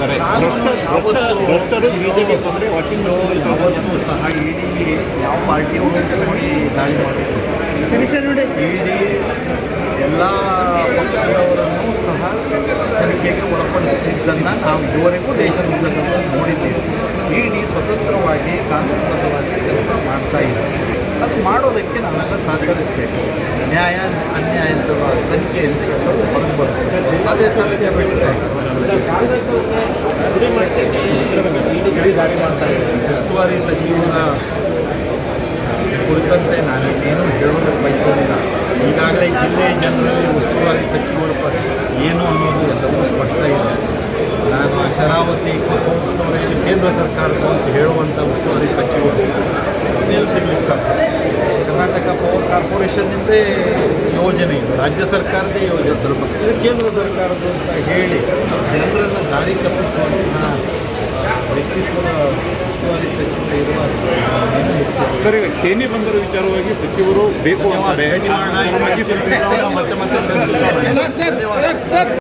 ಮಾಡ್ತಾರೆ. ಭ್ರಷ್ಟರು ಬಿಜೆಪಿ ಬಂದರೆ ವಾಷಿಂಗ್ ಯಾವತ್ತೂ ಸಹ ಇಡೀ ಯಾವ ಪಾರ್ಟಿಯವರು ನೋಡಿ ದಾಳಿ ಮಾಡಿದ್ರು. ಇಡೀ ಎಲ್ಲ ಪಕ್ಷದವರನ್ನು ಸಹ ತನಿಖೆಗೆ ಒಳಪಡಿಸುತ್ತಿದ್ದನ್ನು ನಾವು ಇದುವರೆಗೂ ದೇಶದ ಉದ್ದಗಲಕ್ಕೂ ನೋಡಿದ್ದೇವೆ. ಇಡೀ ಸ್ವತಂತ್ರವಾಗಿ ಕಾನೂನುಬದ್ಧವಾಗಿ ಕೆಲಸ ಮಾಡ್ತಾ ಇದ್ದಾರೆ. ಅದು ಮಾಡೋದಕ್ಕೆ ನಾವೆಲ್ಲ ಸಹಕರಿಸಬೇಕು. ನ್ಯಾಯ ಅನ್ಯಾಯದ ತನಿಖೆಯಿಂದ ಎಲ್ಲವೂ ಹೊರಗೆ ಬರುತ್ತೆ. ಅದೇ ಸಾಧ್ಯ ಬಿಟ್ಟರೆ ಉಸ್ತುವಾರಿ ಸಚಿವರ ಕುರಿತಂತೆ ನಾನು ಏನು ಹೇಳೋದಕ್ಕೆ ಬಯಸೋದಿಲ್ಲ. ಈಗಾಗಲೇ ಜಿಲ್ಲೆಯ ಜನರಲ್ಲಿ ಉಸ್ತುವಾರಿ ಸಚಿವರ ಏನು ಅನ್ನೋದು ಎಲ್ಲವೂ ಸ್ಪಷ್ಟ ಇದೆ. ನಾನು ಶರಾವತಿ ಅವರಿಗೆ ಕೇಂದ್ರ ಸರ್ಕಾರಕ್ಕೆ ಅಂತ ಹೇಳುವಂಥ ಉಸ್ತುವಾರಿ ಸಚಿವರು ನಿಲ್ಲಿಸಲಿಕ್ಕೆ ಕರ್ನಾಟಕ ಪವರ್ ಕಾರ್ಪೊರೇಷನ್ನಿಂದೇ ಯೋಜನೆ ಇದು, ರಾಜ್ಯ ಸರ್ಕಾರದೇ ಯೋಜನೆ, ಇದು ಕೇಂದ್ರ ಸರ್ಕಾರದ್ದು ಅಂತ ಹೇಳಿ ಜನರನ್ನು ದಾರಿ ತಪ್ಪಿಸುವಂತಹ ವ್ಯಕ್ತಿತ್ವದ ಉಸ್ತುವಾರಿ ಸಚಿವರು ಇರುವ ಸರ್, ಈಗ ಕೇನಿ ಬಂದರ ವಿಚಾರವಾಗಿ ಸಚಿವರು ಬೇಕು ಅಂತಾರೆ. ಮತ್ತೆ